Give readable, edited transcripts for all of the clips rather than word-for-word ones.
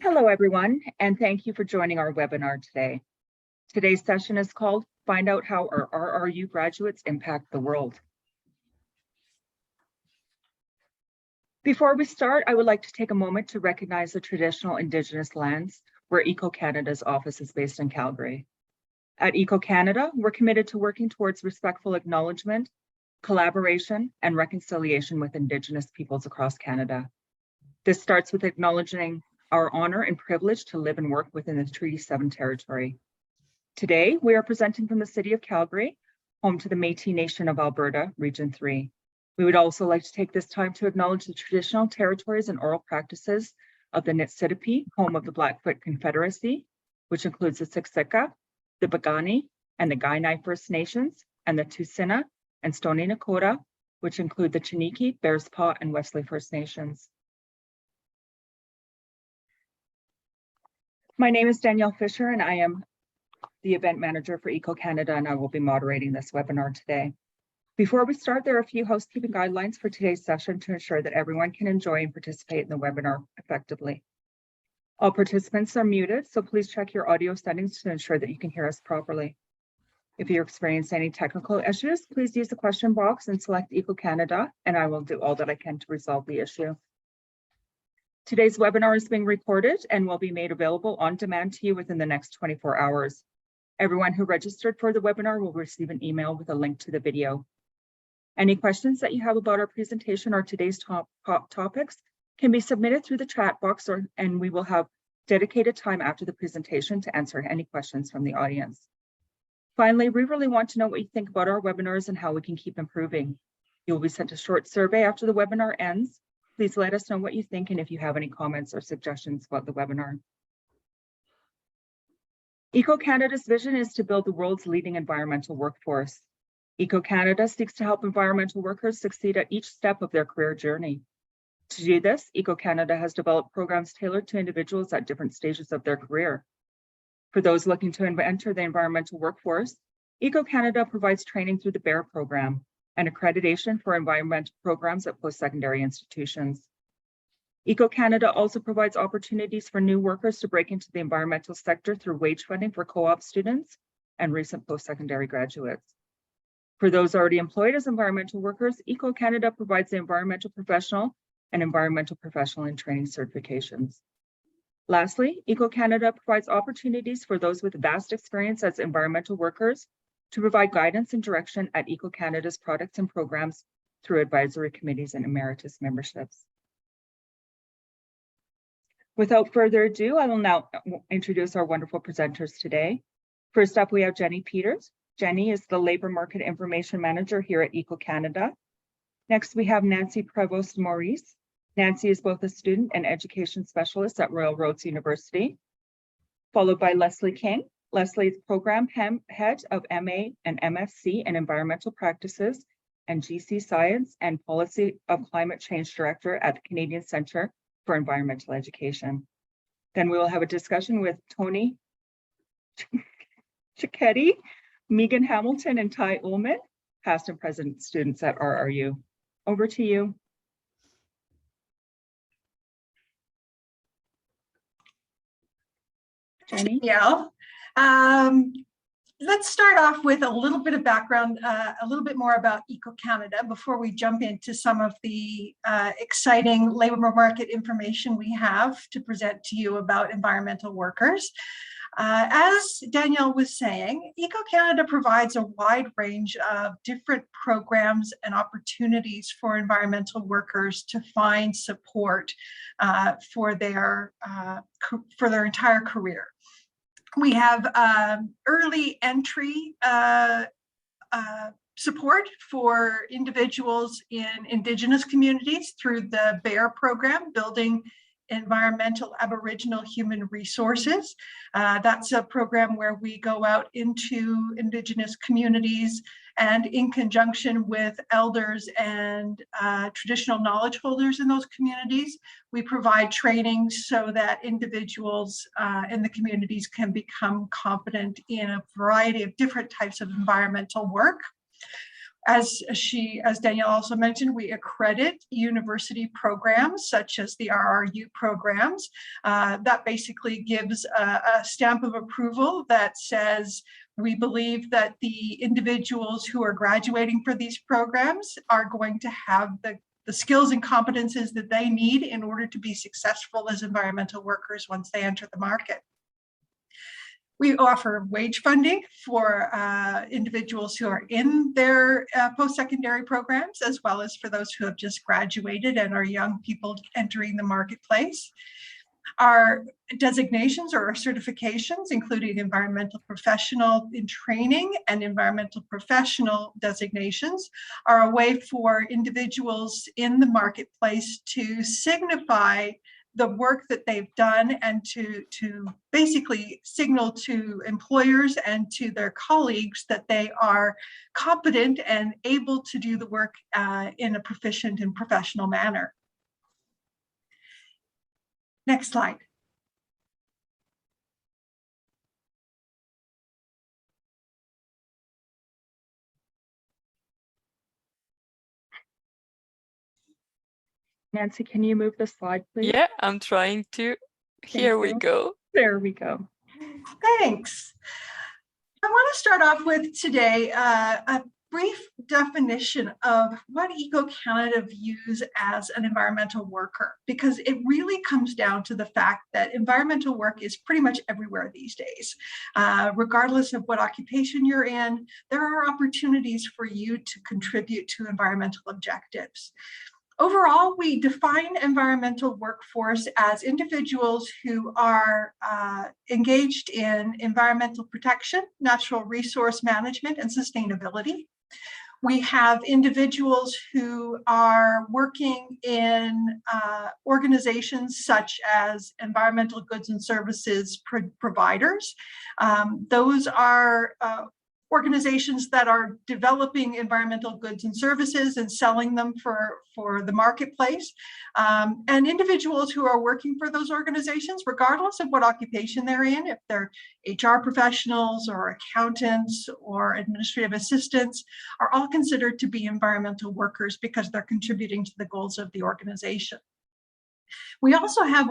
Hello, everyone, and thank you for joining our webinar today. Today's session is called Find Out How Our RRU Graduates Impact the World. Before we start, I would like to take a moment to recognize the traditional Indigenous lands where EcoCanada's office is based in Calgary. At EcoCanada, we're committed to working towards respectful acknowledgement, collaboration, and reconciliation with Indigenous peoples across Canada. This starts with acknowledging our honor and privilege to live and work within the Treaty 7 territory. Today, we are presenting from the city of Calgary, home to the Métis Nation of Alberta, Region 3. We would also like to take this time to acknowledge the traditional territories and oral practices of the Niitsitapi, home of the Blackfoot Confederacy, which includes the Siksika, the Piikani, and the Kainai First Nations, and the Tsuut'ina and Stoney Nakoda, which include the Chiniki, Bearspaw, and Wesley First Nations. My name is Danielle Fisher, and I am the event manager for EcoCanada, and I will be moderating this webinar today. Before we start, there are a few housekeeping guidelines for today's session to ensure that everyone can enjoy and participate in the webinar effectively. All participants are muted, so please check your audio settings to ensure that you can hear us properly. If you experience any technical issues, please use the question box and select EcoCanada, and I will do all that I can to resolve the issue. Today's webinar is being recorded and will be made available on demand to you within the next 24 hours. Everyone who registered for the webinar will receive an email with a link to the video. Any questions that you have about our presentation or today's top topics can be submitted through the chat box, and we will have dedicated time after the presentation to answer any questions from the audience. Finally, we really want to know what you think about our webinars and how we can keep improving. You will be sent a short survey after the webinar ends. Please let us know what you think and if you have any comments or suggestions about the webinar. EcoCanada's vision is to build the world's leading environmental workforce. EcoCanada seeks to help environmental workers succeed at each step of their career journey. To do this, EcoCanada has developed programs tailored to individuals at different stages of their career. For those looking to enter the environmental workforce, EcoCanada provides training through the BEAR program and accreditation for environmental programs at post-secondary institutions. EcoCanada also provides opportunities for new workers to break into the environmental sector through wage funding for co-op students and recent post-secondary graduates. For those already employed as environmental workers, EcoCanada provides the environmental professional and environmental professional in training certifications. Lastly, EcoCanada provides opportunities for those with vast experience as environmental workers to provide guidance and direction at EcoCanada's products and programs through advisory committees and emeritus memberships. Without further ado, I will now introduce our wonderful presenters today. First up, we have Jenny Peters. Jenny is the Labor Market Information Manager here at EcoCanada. Next, we have Nancy Prevost Maurice. Nancy is both a student and education specialist at Royal Roads University. Followed by Leslie King. Leslie is Program Head of MA and MSc in Environmental Practices and GC Science and Policy of Climate Change Director at the Canadian Centre for Environmental Education. Then we will have a discussion with Tony Cicchetti, Megan Hamilton, and Ty Ullman, past and present students at RRU. Over to you. Jenny? Yeah. Let's start off with a little bit of background, a little bit more about EcoCanada before we jump into some of the exciting labor market information we have to present to you about environmental workers. As Danielle was saying, EcoCanada provides a wide range of different programs and opportunities for environmental workers to find support for their entire career. We have early entry support for individuals in Indigenous communities through the BEAR program, Building Environmental Aboriginal Human Resources. That's a program where we go out into Indigenous communities and in conjunction with elders and traditional knowledge holders in those communities, we provide training so that individuals in the communities can become competent in a variety of different types of environmental work. As Danielle also mentioned, we accredit university programs such as the RRU programs. That basically gives a stamp of approval that says we believe that the individuals who are graduating for these programs are going to have the skills and competences that they need in order to be successful as environmental workers once they enter the market. We offer wage funding for individuals who are in their post-secondary programs, as well as for those who have just graduated and are young people entering the marketplace. Our designations or our certifications, including environmental professional in training and environmental professional designations, are a way for individuals in the marketplace to signify the work that they've done and to basically signal to employers and to their colleagues that they are competent and able to do the work in a proficient and professional manner. Next slide. Nancy, can you move the slide, please? Yeah, I'm trying to. Here we go. There we go. Thanks. I want to start off with today a brief definition of what EcoCanada views as an environmental worker, because it really comes down to the fact that environmental work is pretty much everywhere these days. Regardless of what occupation you're in, there are opportunities for you to contribute to environmental objectives. Overall, we define environmental workforce as individuals who are engaged in environmental protection, natural resource management, and sustainability. We have individuals who are working in organizations such as environmental goods and services providers. Those are organizations that are developing environmental goods and services and selling them for the marketplace, and individuals who are working for those organizations, regardless of what occupation they're in, if they're HR professionals or accountants or administrative assistants, are all considered to be environmental workers because they're contributing to the goals of the organization. We also have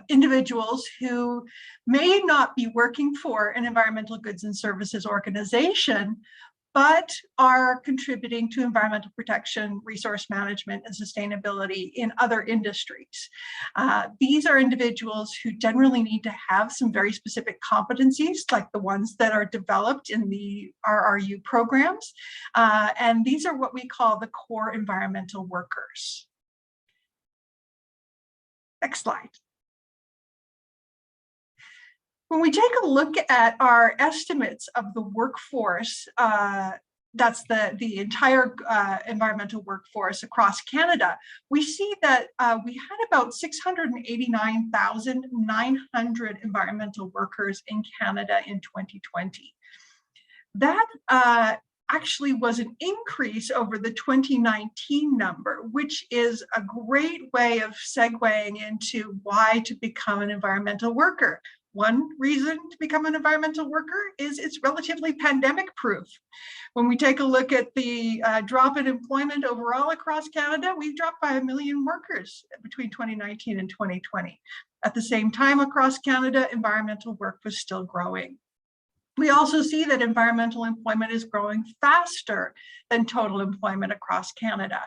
individuals who may not be working for an environmental goods and services organization, but are contributing to environmental protection, resource management, and sustainability in other industries. These are individuals who generally need to have some very specific competencies, like the ones that are developed in the RRU programs. And these are what we call the core environmental workers. Next slide. When we take a look at our estimates of the workforce, that's the entire environmental workforce across Canada, we see that we had about 689,900 environmental workers in Canada in 2020. That actually was an increase over the 2019 number, which is a great way of segueing into why to become an environmental worker. One reason to become an environmental worker is it's relatively pandemic proof. When we take a look at the drop in employment overall across Canada, we've dropped by 1 million workers between 2019 and 2020. At the same time across Canada, environmental work was still growing. We also see that environmental employment is growing faster than total employment across Canada.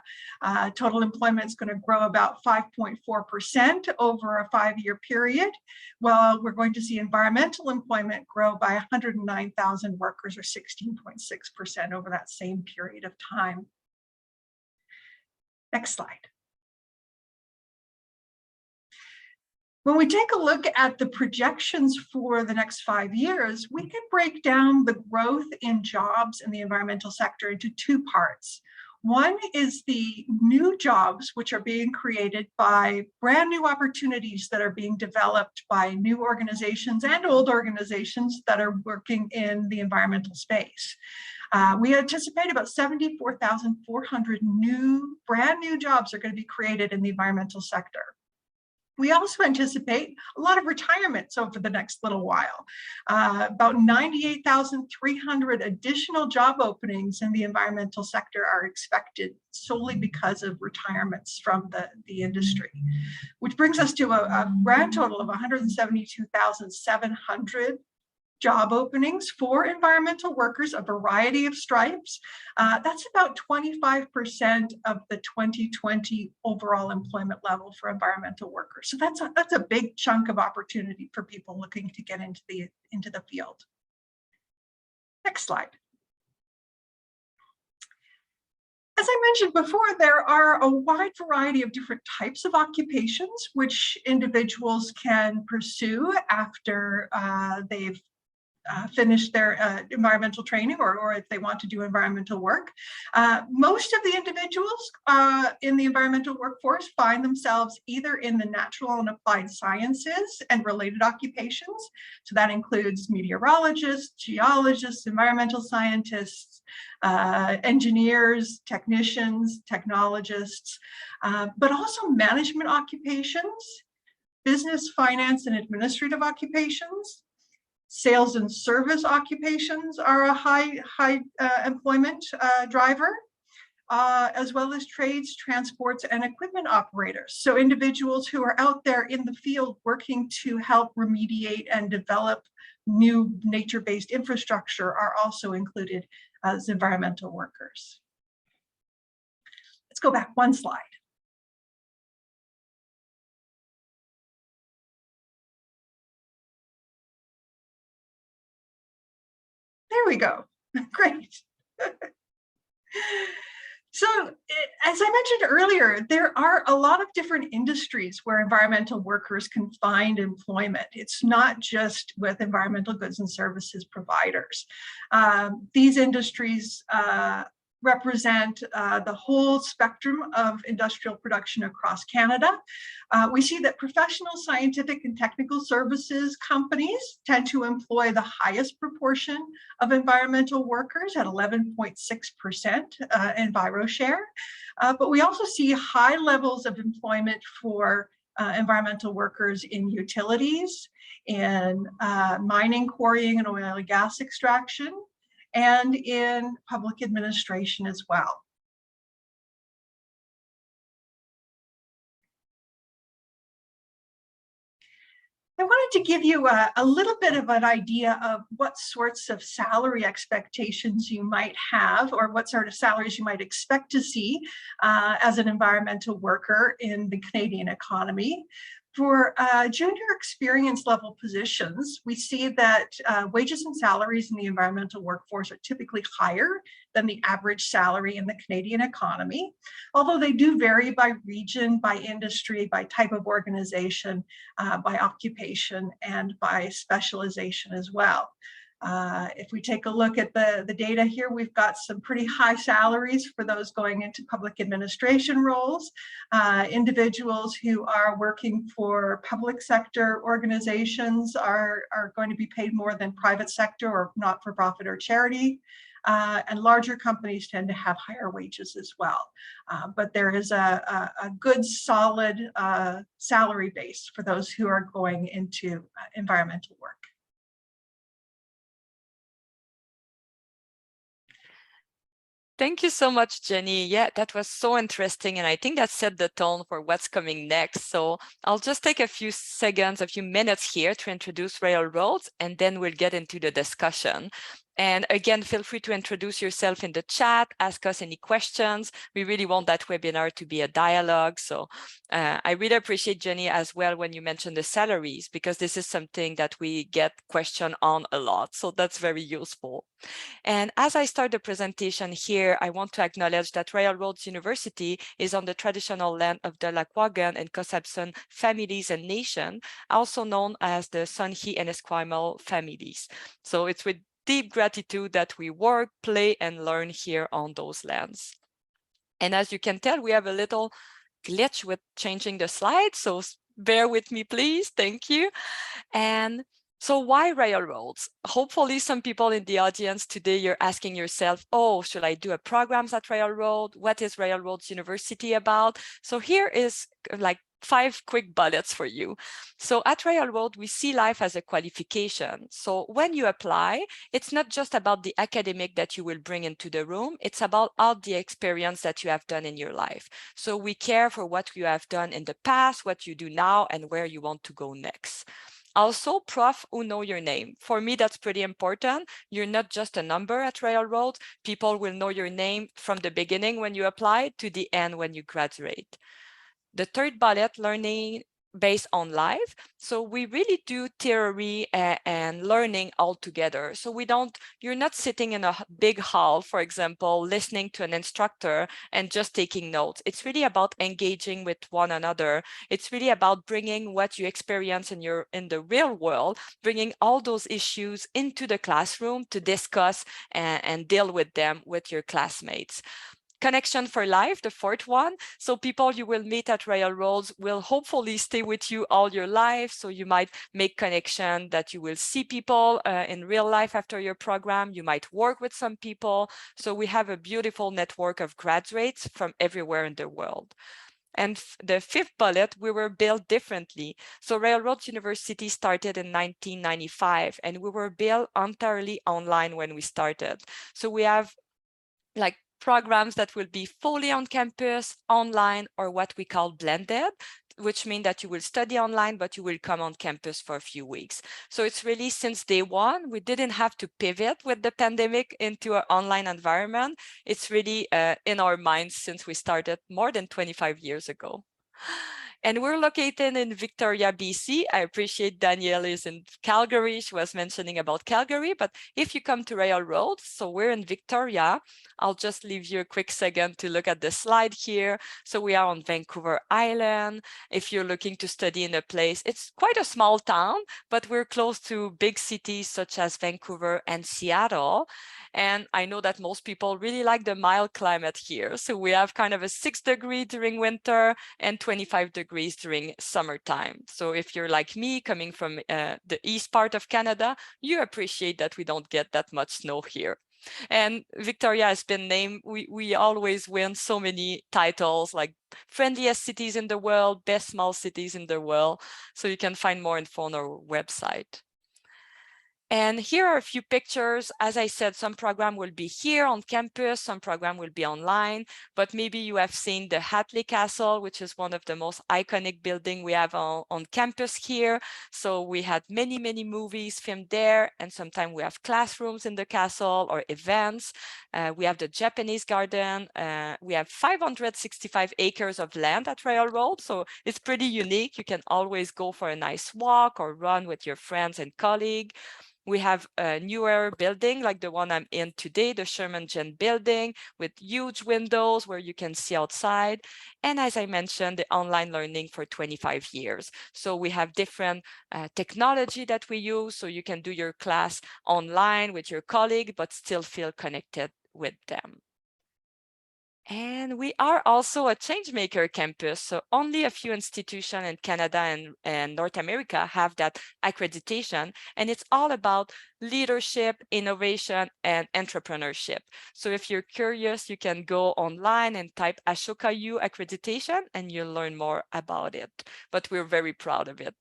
Total employment is going to grow about 5.4% over a 5-year period, while we're going to see environmental employment grow by 109,000 workers, or 16.6% over that same period of time. Next slide. When we take a look at the projections for the next 5 years, we can break down the growth in jobs in the environmental sector into 2 parts. One is the new jobs, which are being created by brand new opportunities that are being developed by new organizations and old organizations that are working in the environmental space. We anticipate about 74,400 brand new jobs are going to be created in the environmental sector. We also anticipate a lot of retirements over the next little while. About 98,300 additional job openings in the environmental sector are expected solely because of retirements from the industry, which brings us to a grand total of 172,700 job openings for environmental workers, a variety of stripes. That's about 25% of the 2020 overall employment level for environmental workers. So that's a big chunk of opportunity for people looking to get into the field. Next slide. As I mentioned before, there are a wide variety of different types of occupations which individuals can pursue after they've finish their environmental training or if they want to do environmental work. Most of the individuals in the environmental workforce find themselves either in the natural and applied sciences and related occupations. So that includes meteorologists, geologists, environmental scientists, engineers, technicians, technologists, but also management occupations, business, finance, and administrative occupations. Sales and service occupations are a high employment driver, as well as trades, transports, and equipment operators. So individuals who are out there in the field working to help remediate and develop new nature-based infrastructure are also included as environmental workers. Let's go back one slide. There we go. Great. So, as I mentioned earlier, there are a lot of different industries where environmental workers can find employment. It's not just with environmental goods and services providers. These industries represent the whole spectrum of industrial production across Canada. We see that professional, scientific, and technical services companies tend to employ the highest proportion of environmental workers at 11.6% EnviroShare. But we also see high levels of employment for environmental workers in utilities, in mining, quarrying, and oil and gas extraction, and in public administration as well. I wanted to give you a little bit of an idea of what sorts of salary expectations you might have, or what sort of salaries you might expect to see as an environmental worker in the Canadian economy. For junior experience level positions, we see that wages and salaries in the environmental workforce are typically higher than the average salary in the Canadian economy, although they do vary by region, by industry, by type of organization, by occupation, and by specialization as well. If we take a look at the data here, we've got some pretty high salaries for those going into public administration roles. Individuals who are working for public sector organizations are going to be paid more than private sector or not-for-profit or charity. And larger companies tend to have higher wages as well. But there is a good, solid salary base for those who are going into environmental work. Thank you so much, Jenny. Yeah, that was so interesting. And I think that set the tone for what's coming next. So I'll just take a few minutes here to introduce Railroads, and then we'll get into the discussion. And again, feel free to introduce yourself in the chat, ask us any questions. We really want that webinar to be a dialogue. So I really appreciate, Jenny, as well, when you mentioned the salaries, because this is something that we get questioned on a lot. So that's very useful. And as I start the presentation here, I want to acknowledge that Railroads University is on the traditional land of the Lekwungen and Cosapson families and nation, also known as the Songhe and Esquimalt families. So it's with deep gratitude that we work, play, and learn here on those lands. And as you can tell, we have a little glitch with changing the slides, so bear with me, please. Thank you. And So why railroads? Hopefully some people in the audience today, you're asking yourself, oh, should I do a programs at Railroad? What is Railroads University about? So here is like 5 quick bullets for you. So at Railroad, we see life as a qualification. So when you apply, it's not just about the academic that you will bring into the room, it's about all the experience that you have done in your life. So we care for what you have done in the past, what you do now, and where you want to go next. Also, prof who know your name. For me, that's pretty important. You're not just a number at Railroad. People will know your name from the beginning when you apply to the end when you graduate. The third bullet, learning based on life. So we really do theory and learning all together. So you're not sitting in a big hall, for example, listening to an instructor and just taking notes. It's really about engaging with one another. It's really about bringing what you experience in the real world, bringing all those issues into the classroom to discuss and deal with them with your classmates. Connection for life, the fourth one. So people you will meet at Railroads will hopefully stay with you all your life. So you might make connection that you will see people in real life after your program. You might work with some people. So we have a beautiful network of graduates from everywhere in the world. And the fifth bullet, we were built differently. So Railroads University started in 1995, and we were built entirely online when we started. So we have like programs that will be fully on campus, online, or what we call blended, which means that you will study online, but you will come on campus for a few weeks. So it's really since day one, we didn't have to pivot with the pandemic into an online environment. It's really in our minds since we started more than 25 years ago. And we're located in Victoria, BC. I appreciate Danielle is in Calgary. She was mentioning about Calgary, but if you come to Railroad, so we're in Victoria. I'll just leave you a quick second to look at the slide here. So we are on Vancouver Island. If you're looking to study in a place, it's quite a small town, but we're close to big cities such as Vancouver and Seattle. And I know that most people really like the mild climate here. So we have kind of a 6 degree during winter and 25 degrees during summertime. So if you're like me, coming from the east part of Canada, you appreciate that we don't get that much snow here. And Victoria has been named, we always win so many titles like friendliest cities in the world, best small cities in the world. So you can find more info on our website. And here are a few pictures. As I said, some program will be here on campus, some program will be online, but maybe you have seen the Hatley Castle, which is one of the most iconic buildings we have on campus here. So we had many, many movies filmed there, and sometimes we have classrooms in the castle or events. We have the Japanese garden. We have 565 acres of land at Railroad, so it's pretty unique. You can always go for a nice walk or run with your friends and colleagues. We have a newer building like the one I'm in today, the Sherman Gen building with huge windows where you can see outside. And as I mentioned, the online learning for 25 years. So we have different technology that we use. So you can do your class online with your colleague, but still feel connected with them. And we are also a Changemaker campus. So only a few institutions in Canada and North America have that accreditation. And it's all about leadership, innovation, and entrepreneurship. So if you're curious, you can go online and type Ashoka U accreditation and you'll learn more about it. But we're very proud of it.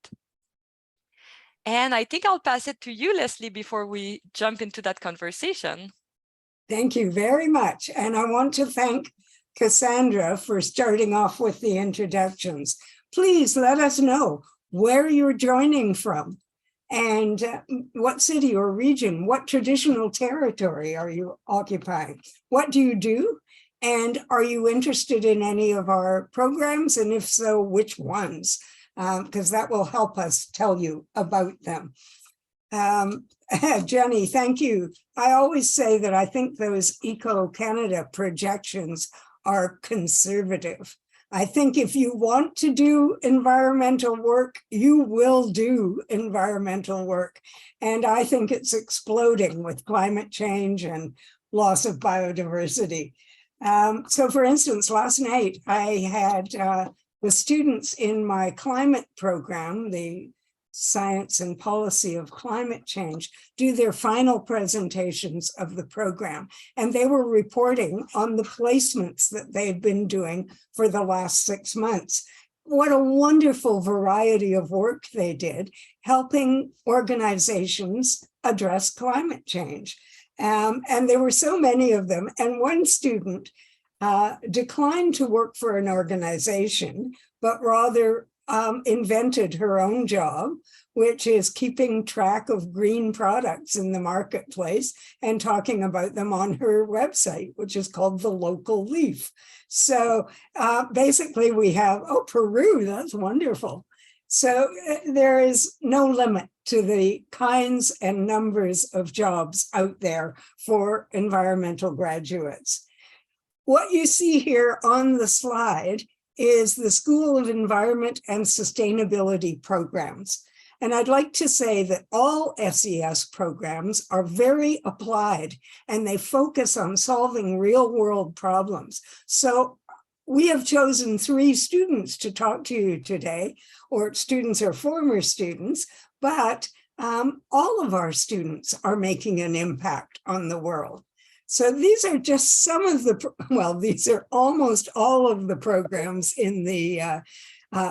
And I think I'll pass it to you, Leslie, before we jump into that conversation. Thank you very much. And I want to thank Cassandra for starting off with the introductions. Please let us know where you're joining from and what city or region, what traditional territory are you occupying? What do you do? And are you interested in any of our programs? And if so, which ones? Because that will help us tell you about them. Jenny, thank you. I always say that I think those Eco-Canada projections are conservative. I think if you want to do environmental work, you will do environmental work. And I think it's exploding with climate change and loss of biodiversity. So for instance, last night I had the students in my climate program, the Science and Policy of Climate Change do their final presentations of the program. And they were reporting on the placements that they've been doing for the last 6 months. What a wonderful variety of work they did, helping organizations address climate change. And there were so many of them. And one student declined to work for an organization, but rather invented her own job, which is keeping track of green products in the marketplace and talking about them on her website, which is called The Local Leaf. So basically we have, oh, Peru, that's wonderful. So there is no limit to the kinds and numbers of jobs out there for environmental graduates. What you see here on the slide is the School of Environment and Sustainability programs. And I'd like to say that all SES programs are very applied and they focus on solving real world problems. So we have chosen 3 students to talk to you today, or students or former students, but all of our students are making an impact on the world. So these are just some of the, well, these are almost all of the programs in the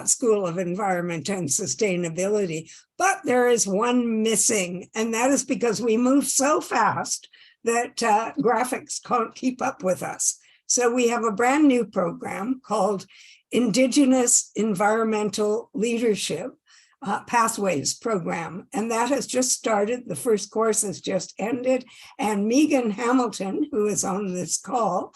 School of Environment and Sustainability, but there is one missing, and that is because we move so fast that graphics can't keep up with us. So we have a brand new program called Indigenous Environmental Leadership Pathways program, and that has just started. The first course has just ended, and Megan Hamilton, who is on this call,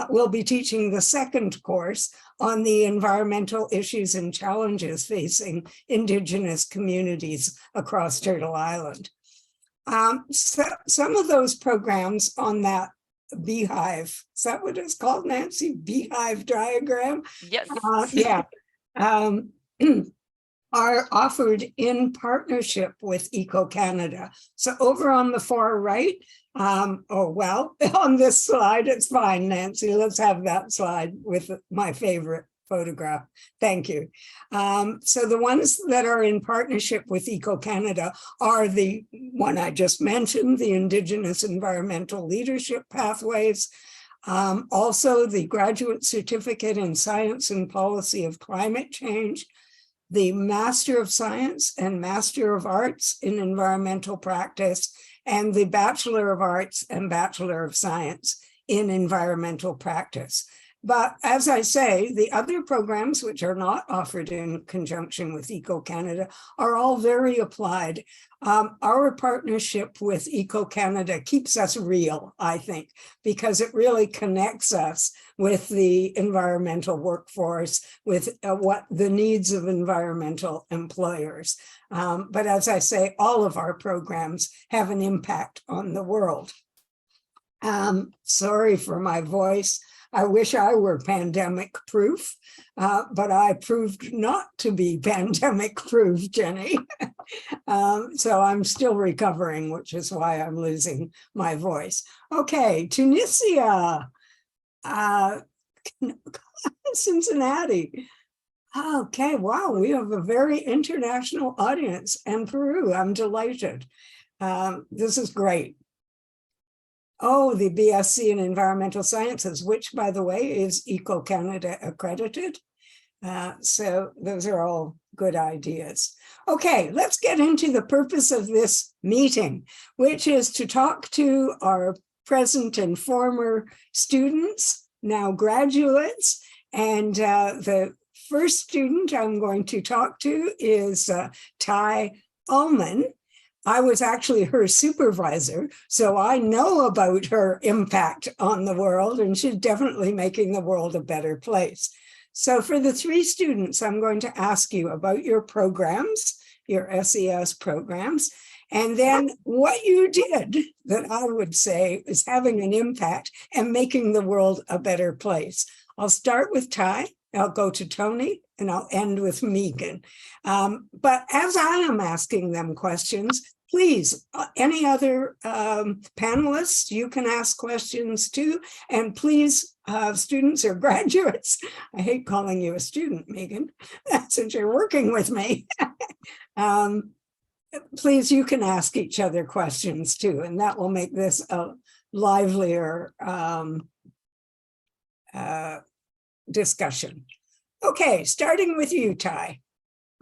will be teaching the second course on the environmental issues and challenges facing Indigenous communities across Turtle Island. So some of those programs on that beehive, is that what it's called, Nancy? Beehive diagram? Yes. Yeah. Are offered in partnership with EcoCanada. So over on the far right, oh, well, on this slide, it's fine, Nancy, let's have that slide with my favorite photograph. Thank you. So the ones that are in partnership with EcoCanada are the one I just mentioned, the Indigenous Environmental Leadership Pathways, also the Graduate Certificate in Science and Policy of Climate Change, the Master of Science and Master of Arts in Environmental Practice, and the Bachelor of Arts and Bachelor of Science in Environmental Practice. But as I say, the other programs which are not offered in conjunction with EcoCanada are all very applied. Our partnership with EcoCanada keeps us real, I think, because it really connects us with the environmental workforce, with what the needs of environmental employers. But as I say, all of our programs have an impact on the world. Sorry for my voice. I wish I were pandemic proof, but I proved not to be pandemic proof, Jenny. So I'm still recovering, which is why I'm losing my voice. Okay, Tunisia, Cincinnati. Okay, wow, we have a very international audience, and Peru, I'm delighted. This is great. Oh, the BSc in Environmental Sciences, which, by the way, is EcoCanada accredited. So those are all good ideas. Okay, let's get into the purpose of this meeting, which is to talk to our present and former students, now graduates. And the first student I'm going to talk to is Ty Ullman. I was actually her supervisor, so I know about her impact on the world, and she's definitely making the world a better place. So for the 3 students, I'm going to ask you about your programs, your SES programs, and then what you did that I would say is having an impact and making the world a better place. I'll start with Ty, I'll go to Tony, and I'll end with Megan. But as I am asking them questions, please, any other panelists, you can ask questions too. And please, students or graduates, I hate calling you a student, Megan, since you're working with me. Please, you can ask each other questions too, and that will make this a livelier discussion. Okay, starting with you, Ty.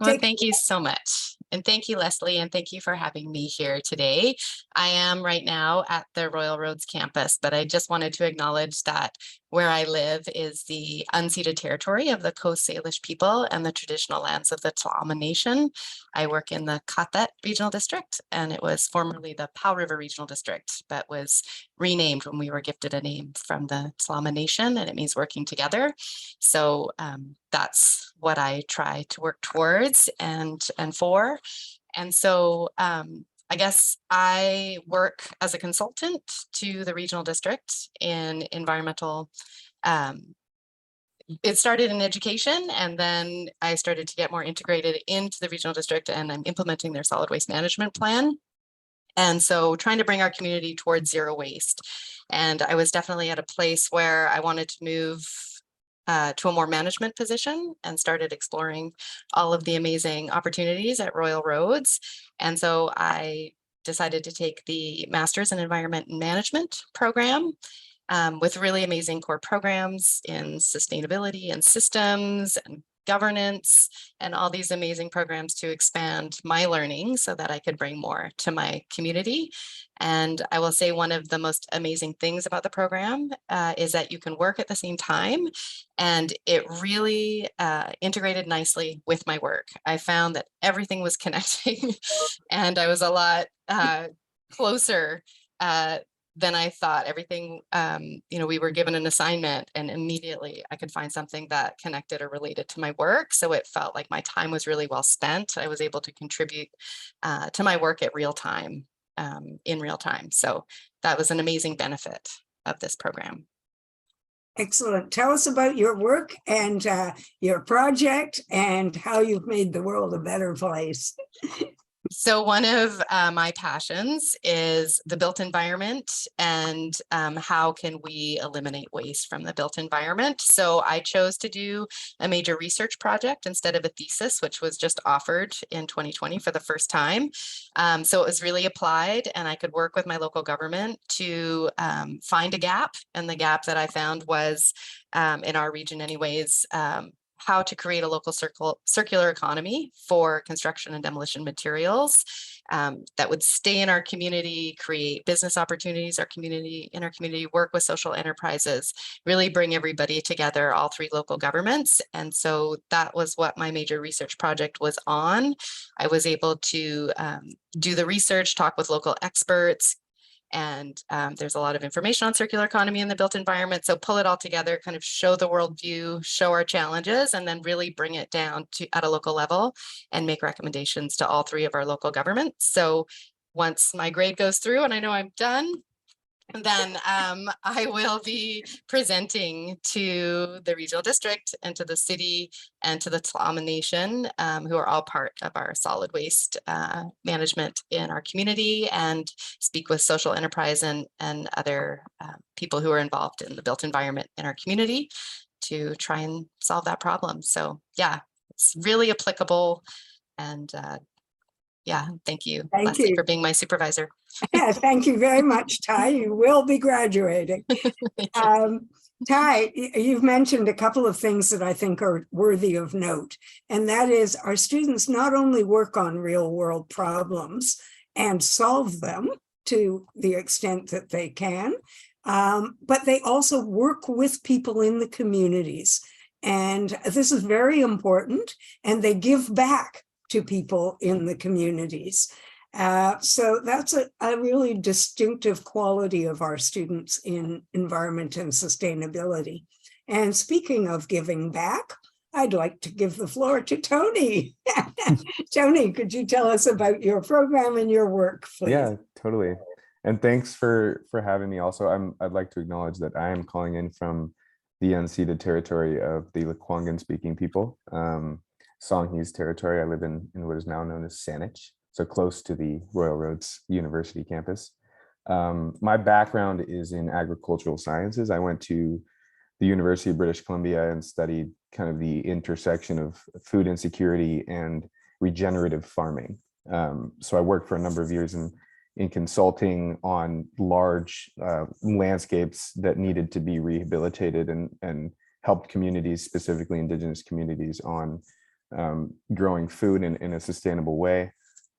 Well, thank you so much. And thank you, Leslie, and thank you for having me here today. I am right now at the Royal Roads campus, but I just wanted to acknowledge that where I live is the unceded territory of the Coast Salish people and the traditional lands of the Tla'amin Nation. I work in the Qatet Regional District, and it was formerly the Powell River Regional District, but was renamed when we were gifted a name from the Tla'amin Nation, and it means working together. So that's what I try to work towards and for. And so I guess I work as a consultant to the regional district in environmental. It started in education, and then I started to get more integrated into the regional district, and I'm implementing their solid waste management plan. And so trying to bring our community towards zero waste. And I was definitely at a place where I wanted to move to a more management position and started exploring all of the amazing opportunities at Royal Roads. And so I decided to take the Master's in Environment and Management program with really amazing core programs in sustainability and systems and governance and all these amazing programs to expand my learning so that I could bring more to my community. And I will say one of the most amazing things about the program is that you can work at the same time, and it really integrated nicely with my work. I found that everything was connecting and I was a lot closer than I thought. Everything, we were given an assignment and immediately I could find something that connected or related to my work. So it felt like my time was really well spent. I was able to contribute to my work at real time, in real time. So that was an amazing benefit of this program. Excellent. Tell us about your work and your project and how you've made the world a better place. So one of my passions is the built environment and how can we eliminate waste from the built environment. So I chose to do a major research project instead of a thesis, which was just offered in 2020 for the first time. So it was really applied, and I could work with my local government to find a gap. And the gap that I found was, in our region anyways, how to create a local circular economy for construction and demolition materials that would stay in our community, create business opportunities, in our community, work with social enterprises, really bring everybody together, all three local governments. And so that was what my major research project was on. I was able to do the research, talk with local experts, and there's a lot of information on circular economy in the built environment. So pull it all together, kind of show the worldview, show our challenges, and then really bring it down to at a local level and make recommendations to all three of our local governments. So once my grade goes through and I know I'm done, then I will be presenting to the regional district and to the city and to the Tla'amin Nation, who are all part of our solid waste management in our community, and speak with social enterprise and other people who are involved in the built environment in our community to try and solve that problem. So yeah, it's really applicable. And yeah, thank you, Leslie, for being my supervisor. Thank you very much, Ty. You will be graduating. Ty, you've mentioned a couple of things that I think are worthy of note, and that is our students not only work on real world problems and solve them to the extent that they can, but they also work with people in the communities. And this is very important, and they give back to people in the communities. So that's a really distinctive quality of our students in environment and sustainability. And speaking of giving back, I'd like to give the floor to Tony. Tony, could you tell us about your program and your work, please? Yeah, totally. And thanks for having me. Also, I'd like to acknowledge that I am calling in from the unceded territory of the Lekwungen speaking people. Songhees territory. I live in what is now known as Saanich, so close to the Royal Roads University campus. My background is in agricultural sciences. I went to the University of British Columbia and studied kind of the intersection of food insecurity and regenerative farming. So I worked for a number of years in consulting on large landscapes that needed to be rehabilitated and helped communities, specifically indigenous communities, on growing food in a sustainable way.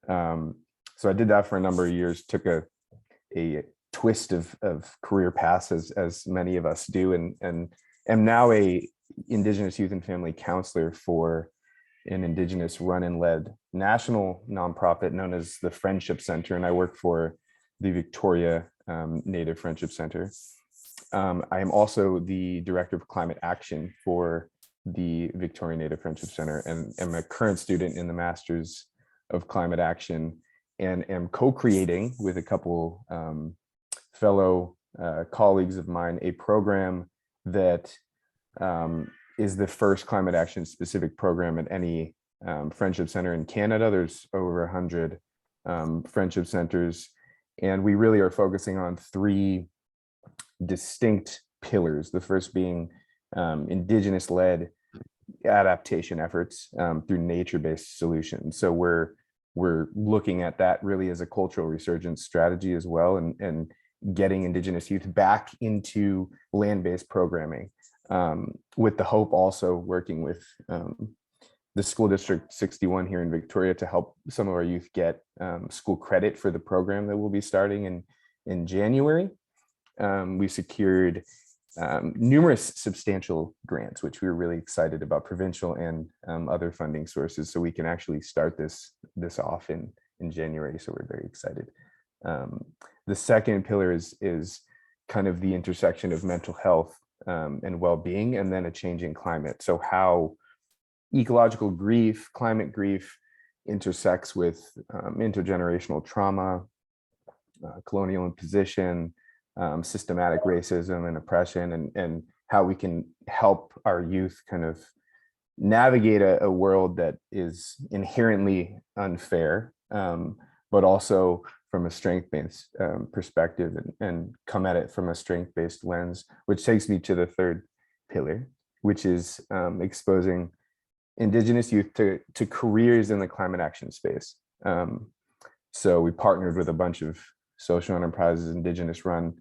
So I did that for a number of years, took a twist of career paths as many of us do, and am now a Indigenous youth and family counselor for an Indigenous run and led national nonprofit known as the Friendship Center, and I work for the Victoria Native Friendship Center. I am also the director of climate action for the Victoria Native Friendship Center, and am a current student in the Masters of Climate Action, and am co-creating with a couple fellow colleagues of mine a program that is the first climate action specific program at any friendship center in Canada. There's over 100 friendship centers, and we really are focusing on 3 distinct pillars. The first being Indigenous led adaptation efforts through nature-based solutions. So we're looking at that really as a cultural resurgence strategy as well, and getting Indigenous youth back into land-based programming, with the hope also working with the school district 61 here in Victoria to help some of our youth get school credit for the program that will be starting in January. We secured numerous substantial grants, which we were really excited about, provincial and other funding sources, so we can actually start this off in January. So we're very excited. The second pillar is kind of the intersection of mental health and well-being, and then a changing climate. So how ecological grief, climate grief intersects with intergenerational trauma, colonial imposition, systematic racism and oppression, and how we can help our youth kind of navigate a world that is inherently unfair, but also from a strength-based perspective, and come at it from a strength-based lens, which takes me to the third pillar, which is exposing Indigenous youth to careers in the climate action space. So we partnered with a bunch of social enterprises, Indigenous run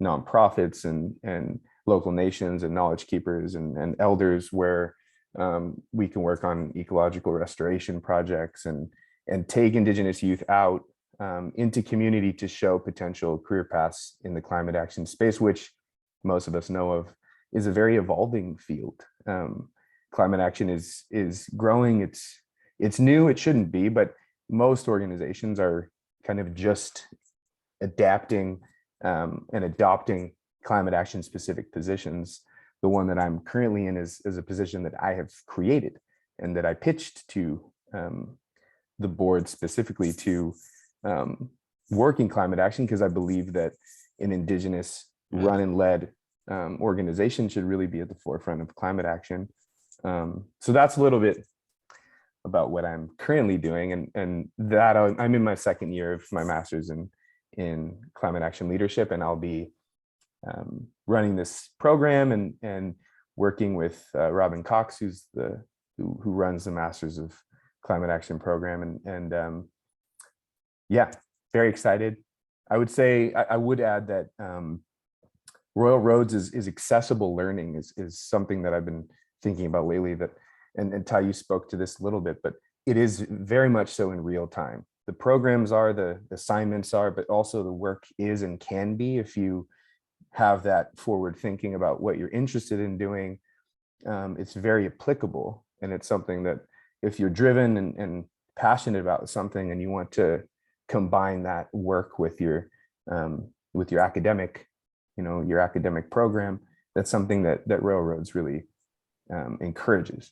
nonprofits and local nations and knowledge keepers and elders, where we can work on ecological restoration projects and take Indigenous youth out into community to show potential career paths in the climate action space, which most of us know of is a very evolving field. Climate action is growing. It's new. It shouldn't be, but most organizations are kind of just adapting and adopting climate action specific positions. The one that I'm currently in is a position that I have created and that I pitched to the board specifically to work in climate action, because I believe that an Indigenous run and led organization should really be at the forefront of climate action. So that's a little bit about what I'm currently doing, and that I'm in my second year of my master's in climate action leadership, and I'll be running this program and working with Robin Cox, who runs the Masters of Climate Action program, and yeah, very excited. I would say I would add that Royal Roads is accessible learning is something that I've been thinking about lately, that and Ty, you spoke to this a little bit, but it is very much so in real time. The programs are, the assignments are, but also the work is and can be, if you have that forward thinking about what you're interested in doing. It's very applicable, and it's something that if you're driven and passionate about something and you want to combine that work with your academic, your academic program, that's something that Royal Roads really encourages.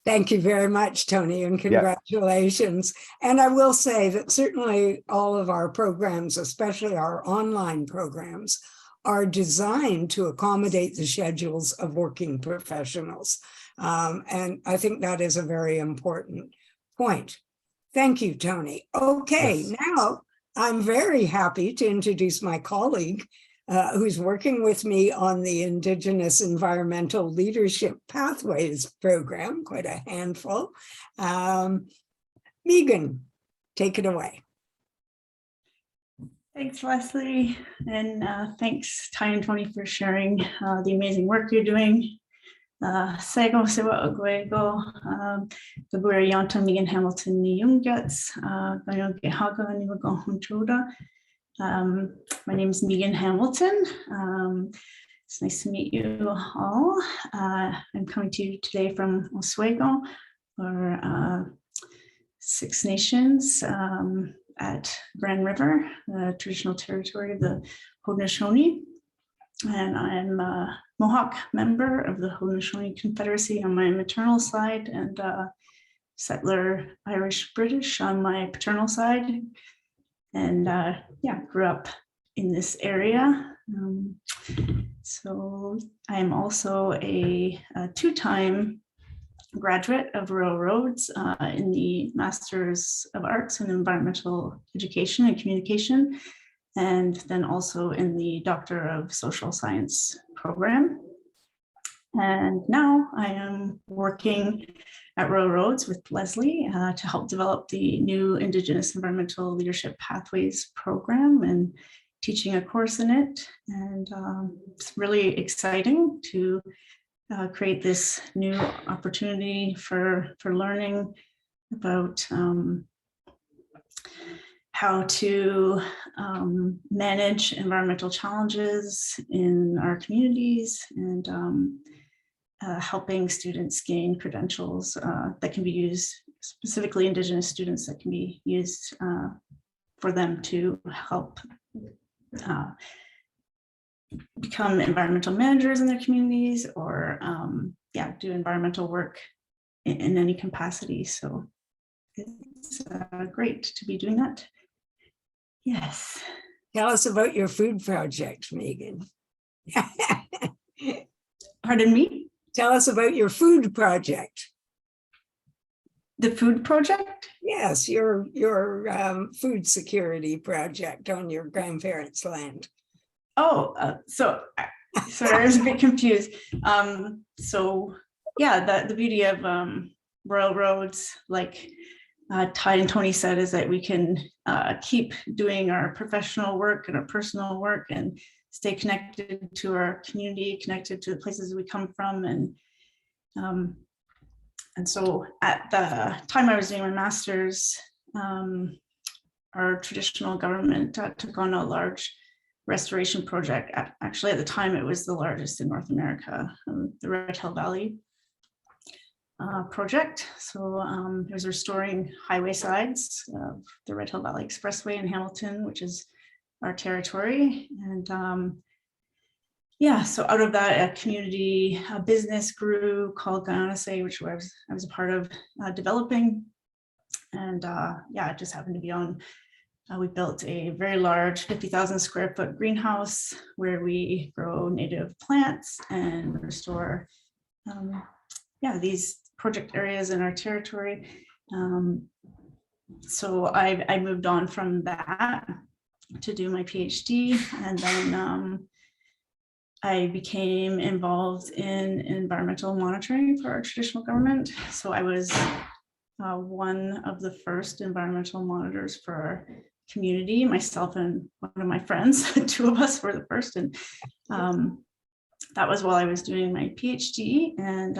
Thank you very much, Tony, and congratulations. Yeah. And I will say that certainly all of our programs, especially our online programs, are designed to accommodate the schedules of working professionals. And I think that is a very important point. Thank you, Tony. Okay, yes. Now I'm very happy to introduce my colleague, who's working with me on the Indigenous Environmental Leadership Pathways program, quite a handful. Megan, take it away. Thanks, Leslie, and thanks, Ty and Tony, for sharing the amazing work you're doing. Sego sewa agwego, Gabura Yonta Megan Hamilton ni Yungets, Gayoge Haga ni Wagon. My name is Megan Hamilton. It's nice to meet you all. I'm coming to you today from Oswego, or Six Nations at Grand River, the traditional territory of the Haudenosaunee. And I'm a Mohawk member of the Haudenosaunee Confederacy on my maternal side, and settler Irish-British on my paternal side. And yeah, grew up in this area. So I'm also a two-time graduate of Royal Roads in the Masters of Arts in Environmental Education and Communication, and then also in the Doctor of Social Science program. And now I am working at Royal Roads with Leslie to help develop the new Indigenous Environmental Leadership Pathways program and teaching a course in it. And it's really exciting to create this new opportunity for learning about how to manage environmental challenges in our communities, and helping students gain credentials that can be used, specifically Indigenous students, that can be used for them to help become environmental managers in their communities, or yeah, do environmental work in any capacity. So it's great to be doing that. Yes. Tell us about your food project, Megan. Pardon me? Tell us about your food project. The food project? Yes, your food security project on your grandparents' land. Oh, sorry, I was a bit confused. So yeah, the beauty of Royal Roads, like Ty and Tony said, is that we can keep doing our professional work and our personal work and stay connected to our community, connected to the places we come from. And so at the time I was doing my master's, our traditional government took on a large restoration project. Actually, at the time, it was the largest in North America, the Red Hill Valley project. So it was restoring highway sides of the Red Hill Valley Expressway in Hamilton, which is our territory. And yeah, so out of that, a community business grew called Guyana-Say, which I was a part of developing. And yeah, it just happened to be on. We built a very large 50,000 square foot greenhouse where we grow native plants and restore yeah, these project areas in our territory. So I moved on from that to do my PhD, and then I became involved in environmental monitoring for our traditional government. So I was one of the first environmental monitors for our community, myself and one of my friends. Two of us were the first, and that was while I was doing my PhD, and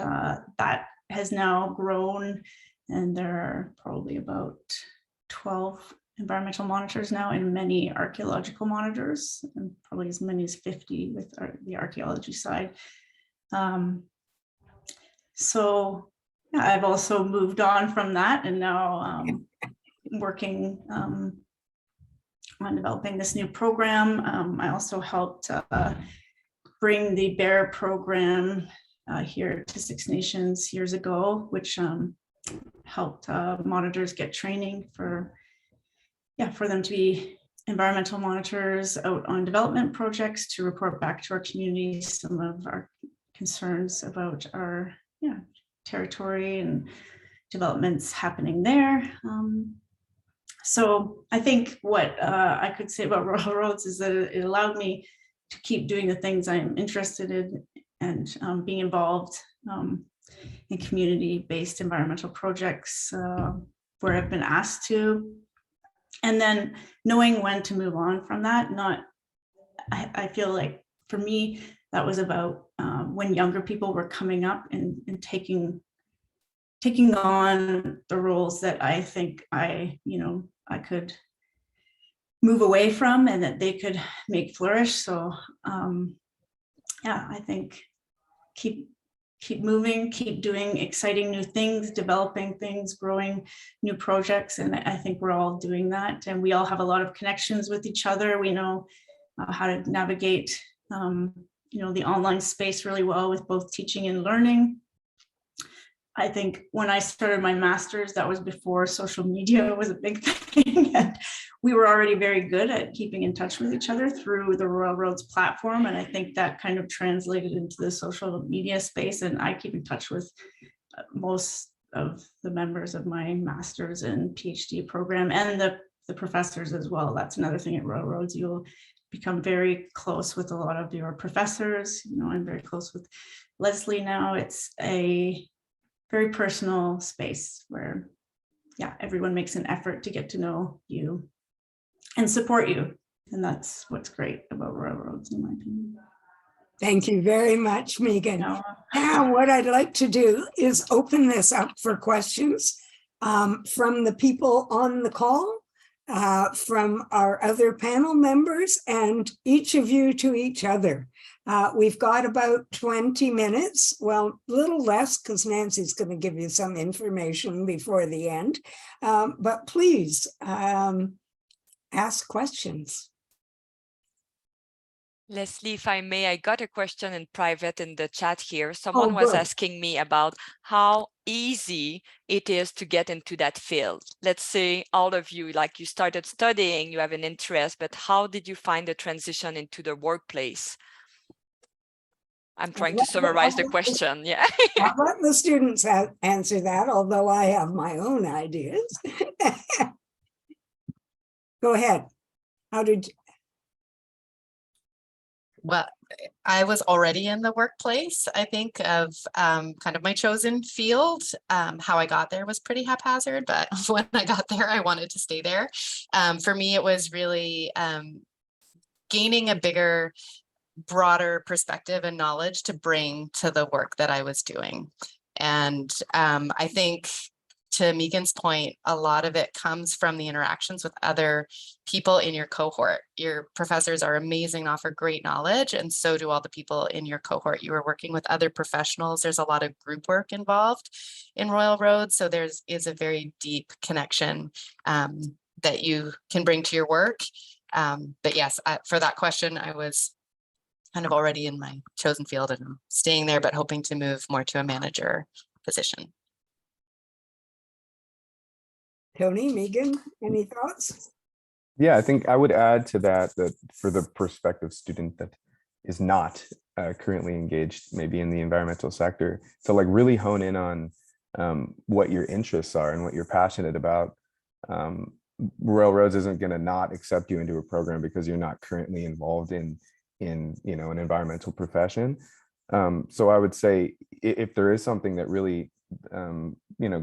that has now grown, and there are probably about 12 environmental monitors now, and many archaeological monitors, and probably as many as 50 with the archaeology side. So yeah, I've also moved on from that, and now working on developing this new program. I also helped bring the BEAR program here to Six Nations years ago, which helped monitors get training for them to be environmental monitors out on development projects, to report back to our community some of our concerns about our territory and developments happening there. So I think what I could say about Royal Roads is that it allowed me to keep doing the things I'm interested in and being involved in community-based environmental projects where I've been asked to. And then knowing when to move on from that, I feel like for me, that was about when younger people were coming up and taking on the roles that I think I could move away from and that they could make flourish. So yeah, I think keep moving, keep doing exciting new things, developing things, growing new projects. And I think we're all doing that. And we all have a lot of connections with each other. We know how to navigate, the online space really well with both teaching and learning. I think when I started my master's, that was before social media was a big thing. And we were already very good at keeping in touch with each other through the Royal Roads platform. And I think that kind of translated into the social media space. And I keep in touch with most of the members of my master's and PhD program and the professors as well. That's another thing at Royal Roads. You'll become very close with a lot of your professors. I'm very close with Leslie now. It's a very personal space where, yeah, everyone makes an effort to get to know you and support you. And that's what's great about Royal Roads, in my opinion. Thank you very much, Megan. No. Now, what I'd like to do is open this up for questions from the people on the call, from our other panel members, and each of you to each other. We've got about 20 minutes, well, a little less because Nancy's going to give you some information before the end, but please ask questions. Leslie, if I may, I got a question in private in the chat here. Someone was good. asking me about how easy it is to get into that field. Let's say all of you, like you started studying, you have an interest, but how did you find the transition into the workplace? I'm trying to summarize the question. Yeah. I'll let the students answer that, although I have my own ideas. Go ahead. How did you? Well, I was already in the workplace. I think of kind of my chosen field. How I got there was pretty haphazard, but when I got there, I wanted to stay there. For me, it was really gaining a bigger, broader perspective and knowledge to bring to the work that I was doing. And I think, to Megan's point, a lot of it comes from the interactions with other people in your cohort. Your professors are amazing, offer great knowledge, and so do all the people in your cohort. You are working with other professionals. There's a lot of group work involved in Royal Roads, so is a very deep connection that you can bring to your work. But yes, for that question, I was kind of already in my chosen field and I'm staying there, but hoping to move more to a manager position. Tony, Megan, any thoughts? Yeah, I think I would add to that for the prospective student that is not currently engaged maybe in the environmental sector, to like really hone in on what your interests are and what you're passionate about. Royal Roads isn't going to not accept you into a program because you're not currently involved in an environmental profession. So I would say if there is something that really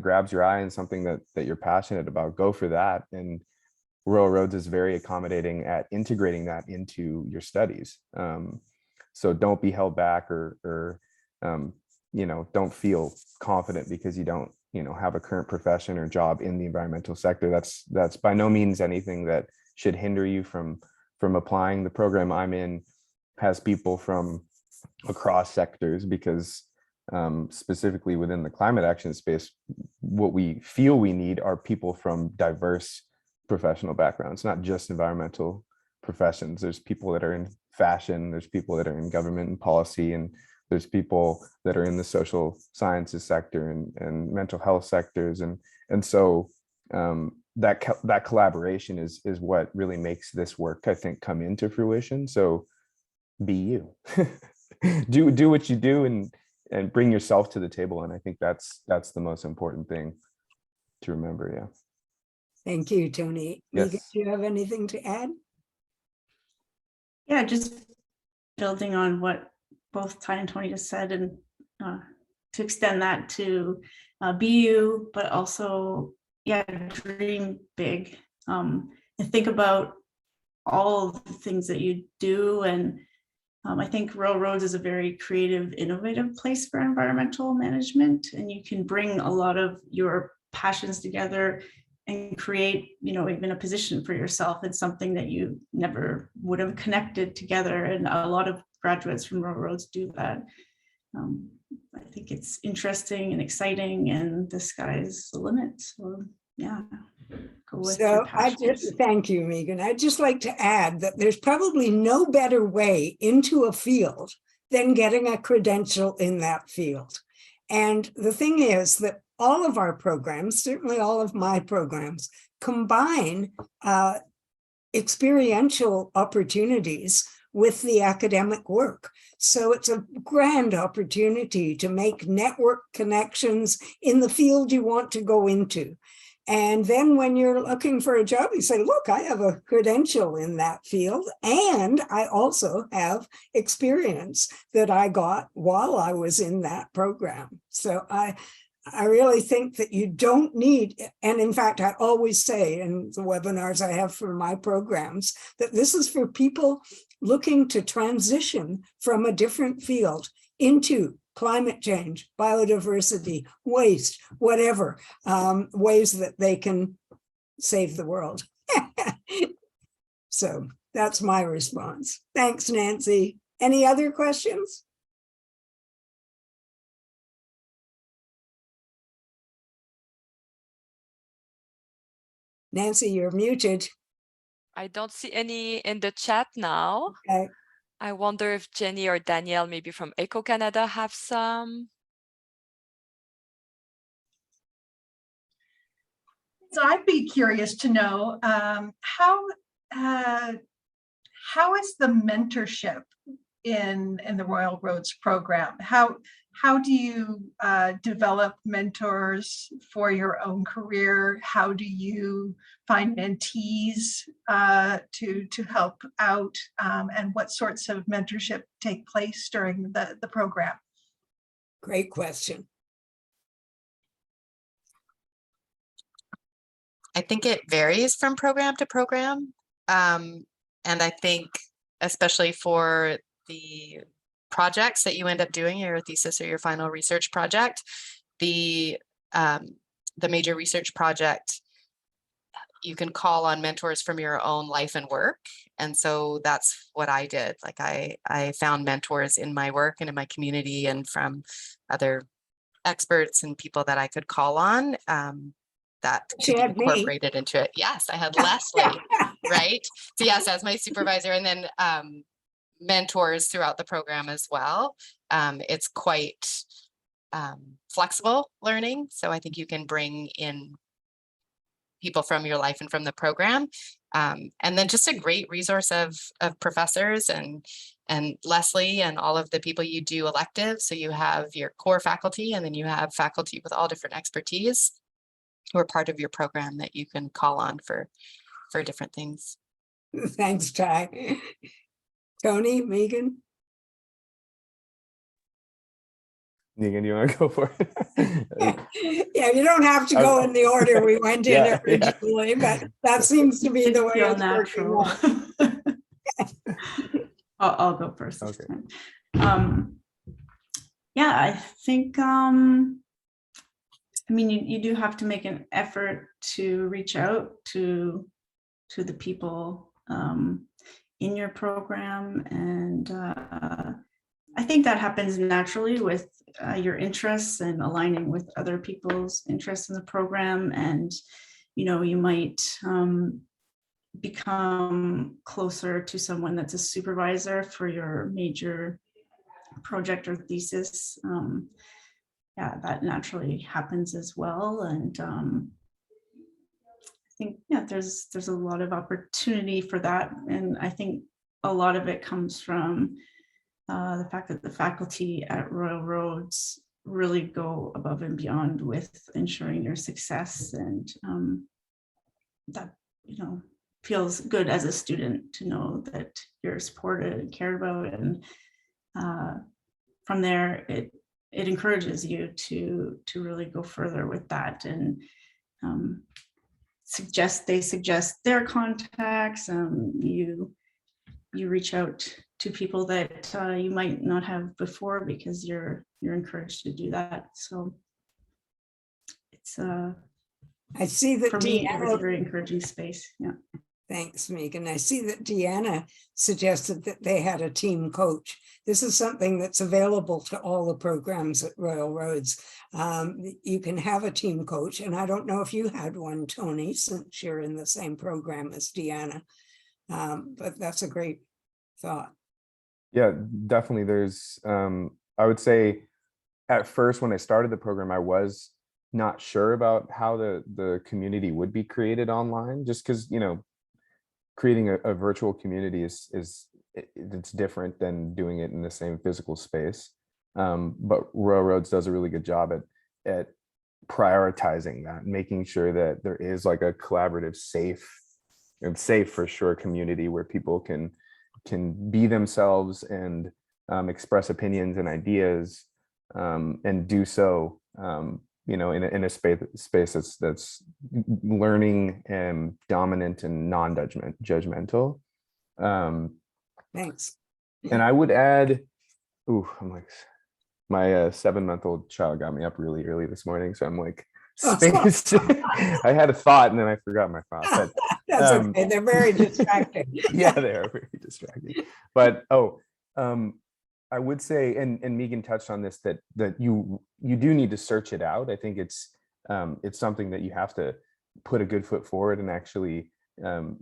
grabs your eye and something that you're passionate about, go for that. And Royal Roads is very accommodating at integrating that into your studies. So don't be held back or don't feel confident because you don't have a current profession or job in the environmental sector. That's by no means anything that should hinder you from applying. The program I'm in has people from across sectors because specifically within the climate action space, what we feel we need are people from diverse professional backgrounds, not just environmental professions. There's people that are in fashion, there's people that are in government and policy, and there's people that are in the social sciences sector and mental health sectors. And so that collaboration is what really makes this work, I think, come into fruition. So be you. do what you do and bring yourself to the table. And I think that's the most important thing to remember. Yeah. Thank you, Tony. Yes. Megan, do you have anything to add? Yeah, just building on what both Ty and Tony just said, and to extend that to BU, but also, yeah, dream big, and think about all of the things that you do. And I think Royal Roads is a very creative, innovative place for environmental management, and you can bring a lot of your passions together and create, even a position for yourself in something that you never would have connected together. And a lot of graduates from Royal Roads do that. I think it's interesting and exciting, and the sky's the limit. So yeah, go with your So I passions. just thank you, Megan. I'd just like to add that there's probably no better way into a field than getting a credential in that field. And the thing is that all of our programs, certainly all of my programs, combine experiential opportunities with the academic work. So it's a grand opportunity to make network connections in the field you want to go into. And then when you're looking for a job, you say, look, I have a credential in that field, and I also have experience that I got while I was in that program. So I really think that you don't need, and in fact, I always say in the webinars I have for my programs, that this is for people looking to transition from a different field into climate change, biodiversity, waste, whatever, ways that they can save the world. So that's my response. Thanks, Nancy. Any other questions? Nancy, you're muted. I don't see any in the chat now. Okay. I wonder if Jenny or Danielle, maybe from Eco Canada, have some. So I'd be curious to know how is the mentorship in the Royal Roads program? How do you develop mentors for your own career? How do you find mentees to help out? And what sorts of mentorship take place during the program? Great question. I think it varies from program to program. And I think especially for the projects that you end up doing, your thesis or your final research project, the major research project, you can call on mentors from your own life and work. And so that's what I did. Like I found mentors in my work and in my community and from other experts and people that I could call on. That She could be had me. incorporated into it. Yes, I had Leslie, right? So yes, as my supervisor, and then mentors throughout the program as well. It's quite flexible learning. So I think you can bring in people from your life and from the program. And then just a great resource of professors and Leslie and all of the people you do electives. So you have your core faculty, and then you have faculty with all different expertise who are part of your program that you can call on for different things. Thanks, Ty. Tony, Megan? Megan, you want to go for it? Yeah, you don't have to go in the order we went in Yeah, originally, but that seems to be the way Feel it's working natural. out. I'll go first this Okay. time. Yeah, I think I mean, you do have to make an effort to reach out to the people in your program. And I think that happens naturally with your interests and aligning with other people's interests in the program. And, you might become closer to someone that's a supervisor for your major project or thesis. Yeah, that naturally happens as well. And I think, yeah, there's a lot of opportunity for that. And I think a lot of it comes from the fact that the faculty at Royal Roads really go above and beyond with ensuring your success, and that, feels good as a student to know that you're supported and cared about, and from there it encourages you to really go further with that, and they suggest their contacts. You reach out to people that you might not have before because you're encouraged to do that. So it's I see that for me, it was a Deanna, very encouraging space. Yeah. thanks, Megan. I see that Deanna suggested that they had a team coach. This is something that's available to all the programs at Royal Roads. You can have a team coach, and I don't know if you had one, Tony, since you're in the same program as Deanna. But that's a great thought. Yeah, definitely. There's, I would say at first when I started the program, I was not sure about how the community would be created online, just because, you know, creating a virtual community it's different than doing it in the same physical space. But Royal Roads does a really good job at prioritizing that, making sure that there is like a collaborative, safe for sure community where people can be themselves and express opinions and ideas, and do so you know, in a space that's learning and dominant and non-judgmental. Thanks. And I would add, I'm like, my 7-month-old child got me up really early this morning, so I'm like, space. I had a thought and then I forgot my thought. But that's okay. They're very distracting. yeah, they are very distracting. But I would say, and Megan touched on this, that you do need to search it out. I think it's something that you have to put a good foot forward and actually,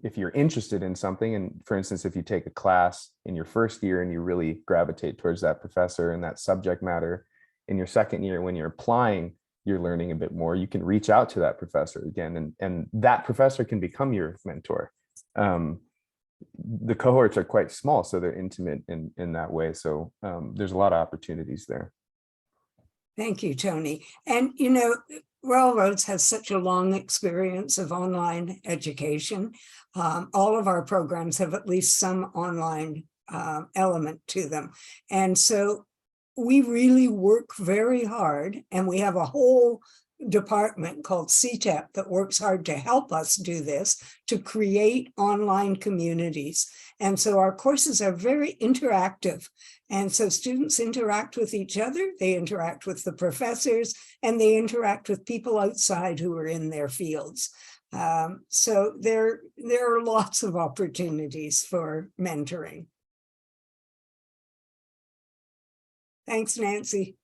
if you're interested in something, and for instance, if you take a class in your first year and you really gravitate towards that professor and that subject matter, in your second year when you're applying, you're learning a bit more, you can reach out to that professor again, and that professor can become your mentor. The cohorts are quite small, so they're intimate in that way. So there's a lot of opportunities there. Thank you, Tony. And, you know, Royal Roads has such a long experience of online education. All of our programs have at least some online element to them. And so we really work very hard, and we have a whole department called CTEP that works hard to help us do this, to create online communities. And so our courses are very interactive. And so students interact with each other, they interact with the professors, and they interact with people outside who are in their fields. So there are lots of opportunities for mentoring. Thanks, Nancy.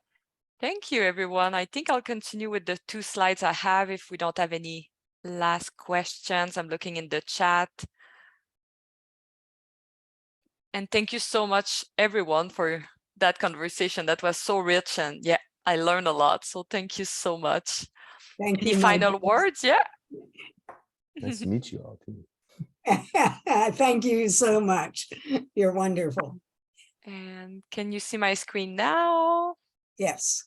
Thank you, everyone. I think I'll continue with the 2 slides I have if we don't have any last questions. I'm looking in the chat. And thank you so much, everyone, for that conversation. That was so rich, and yeah, I learned a lot. So thank you so much. Thank Any you. final words? Yeah. Nice to meet you all too. Thank you so much. You're wonderful. And can you see my screen now? Yes.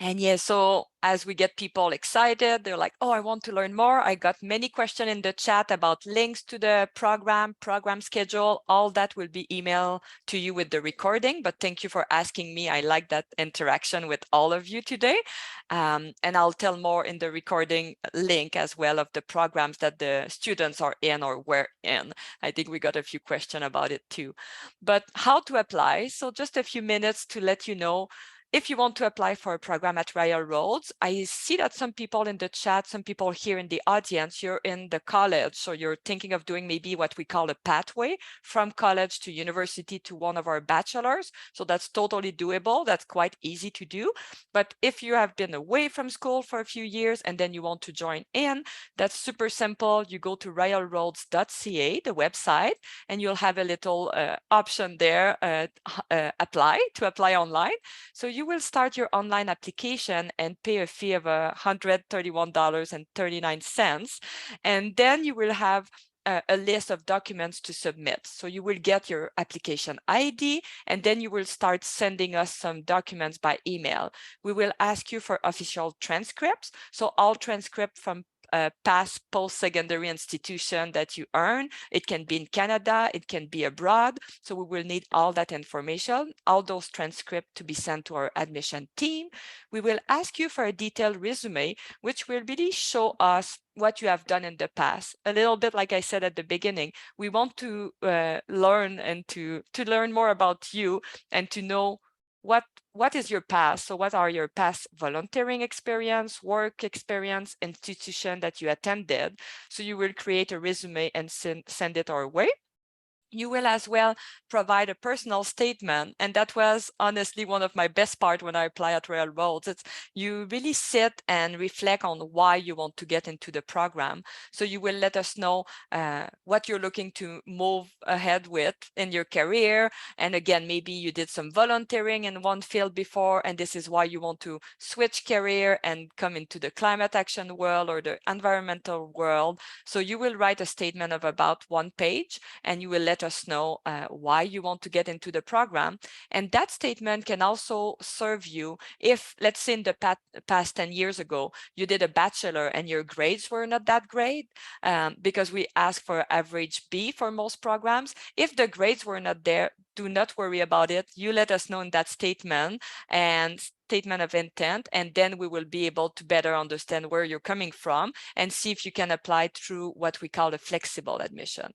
And yeah, so as we get people excited, they're like, oh, I want to learn more. I got many questions in the chat about links to the program schedule. All that will be emailed to you with the recording. But thank you for asking me. I like that interaction with all of you today. And I'll tell more in the recording link as well of the programs that the students are in or were in. I think we got a few questions about it too. But how to apply? So just a few minutes to let you know. If you want to apply for a program at Royal Roads, I see that some people in the chat, some people here in the audience, you're in the college, so you're thinking of doing maybe what we call a pathway from college to university to one of our bachelors. So that's totally doable. That's quite easy to do. But if you have been away from school for a few years and then you want to join in, that's super simple. You go to royalroads.ca, the website, and you'll have a little option there, apply online. So you will start your online application and pay a fee of $131.39. And then you will have a list of documents to submit. So you will get your application ID, and then you will start sending us some documents by email. We will ask you for official transcripts. So all transcripts from past post-secondary institution that you earn. It can be in Canada, it can be abroad. So we will need all that information, all those transcripts to be sent to our admission team. We will ask you for a detailed resume, which will really show us what you have done in the past. A little bit like I said at the beginning, we want to learn and to learn more about you and to know what is your past. So what are your past volunteering experience, work experience, institution that you attended. So you will create a resume and send it our way. You will as well provide a personal statement. And that was honestly one of my best part when I apply at Royal Roads. It's you really sit and reflect on why you want to get into the program. So you will let us know what you're looking to move ahead with in your career. And again, maybe you did some volunteering in one field before, and this is why you want to switch career and come into the climate action world or the environmental world. So you will write a statement of about 1 page, and you will let us know why you want to get into the program. And that statement can also serve you if, let's say in the past 10 years ago, you did a bachelor and your grades were not that great, because we ask for average B for most programs. If the grades were not there, do not worry about it. You let us know in that statement and statement of intent, and then we will be able to better understand where you're coming from and see if you can apply through what we call a flexible admission.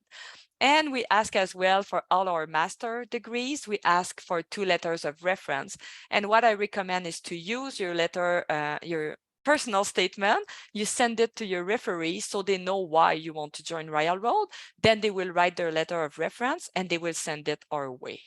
And we ask as well for all our master degrees, we ask for 2 letters of reference. And what I recommend is to use your letter, your personal statement, you send it to your referee so they know why you want to join Royal Road. Then they will write their letter of reference and they will send it our way.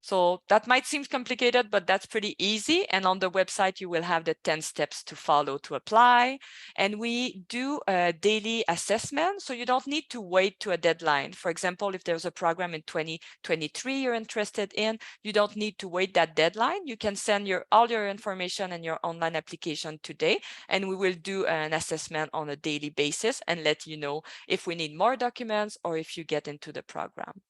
So that might seem complicated, but that's pretty easy. And on the website, you will have the 10 steps to follow to apply. And we do a daily assessment. So you don't need to wait to a deadline. For example, if there's a program in 2023 you're interested in, you don't need to wait that deadline. You can send all your information and your online application today. And we will do an assessment on a daily basis and let you know if we need more documents or if you get into the program.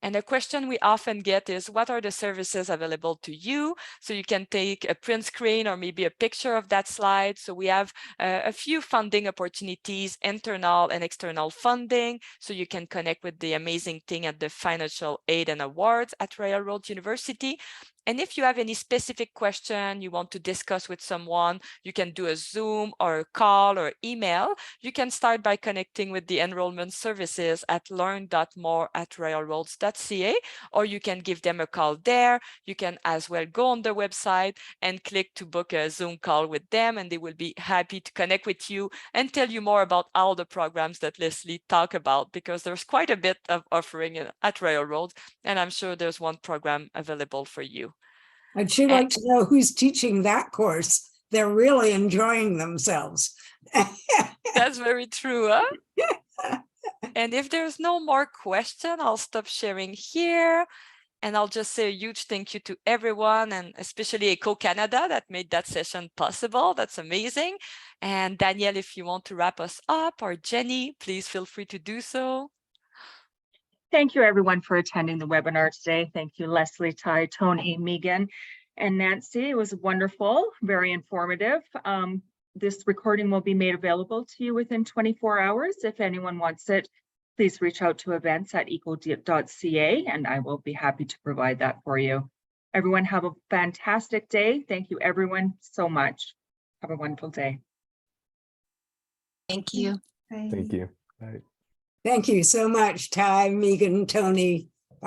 And a question we often get is, what are the services available to you? So you can take a print screen or maybe a picture of that slide. So we have a few funding opportunities, internal and external funding. So you can connect with the amazing thing at the Financial Aid and Awards at Royal Roads University. And if you have any specific question you want to discuss with someone, you can do a Zoom or a call or email. You can start by connecting with the enrollment services at learn.more@royalroads.ca, or you can give them a call there. You can as well go on the website and click to book a Zoom call with them, and they will be happy to connect with you and tell you more about all the programs that Leslie talked about, because there's quite a bit of offering at Royal Roads, and I'm sure there's one program available for you. I'd sure like to know who's teaching that course. They're really enjoying themselves. That's very true, huh? And if there's no more question, I'll stop sharing here. And I'll just say a huge thank you to everyone, and especially ECO Canada that made that session possible. That's amazing. And Danielle, if you want to wrap us up, or Jenny, please feel free to do so. Thank you, everyone, for attending the webinar today. Thank you, Leslie, Ty, Tony, Megan, and Nancy. It was wonderful, very informative. This recording will be made available to you within 24 hours. If anyone wants it, please reach out to events@eco.ca, and I will be happy to provide that for you. Everyone have a fantastic day. Thank you, everyone, so much. Have a wonderful day. Thank you. Thank you. Bye. Thank you so much, Ty, Megan, Tony,